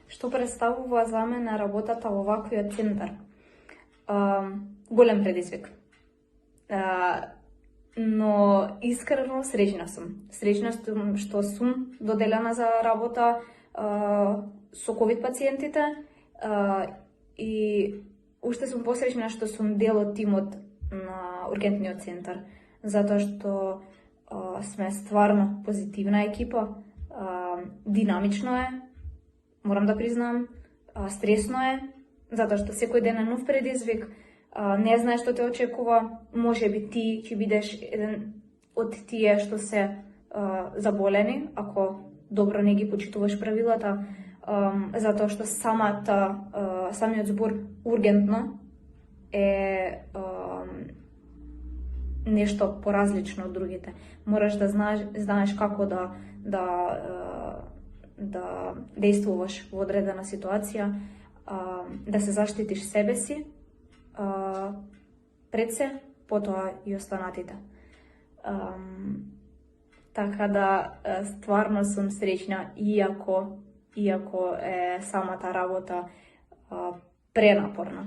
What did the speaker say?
Што представува за мене работата во ваквиот центар? Голем предизвик. Но искрено среќна сум. Среќна сум што сум доделена за работа со ковид пациентите и уште сум посреќна што сум дел од тимот на ургентниот центар, затоа што сме стварно позитивна екипа, динамично е, морам да признам, стресно е, затоа што секој ден е нов предизвик, не знаеш што те очекува, можеби ти ќе бидеш еден од тие што се заболени, ако добро не ги почитуваш правилата, затоа што самиот збор ургентно е нешто поразлично од другите. Мораш да знаеш како да действуваш во одредена ситуација, да се заштитиш себе си, пред се, потоа и останатите. Така да, стварно сум среќна, иако е самата работа пренапорна.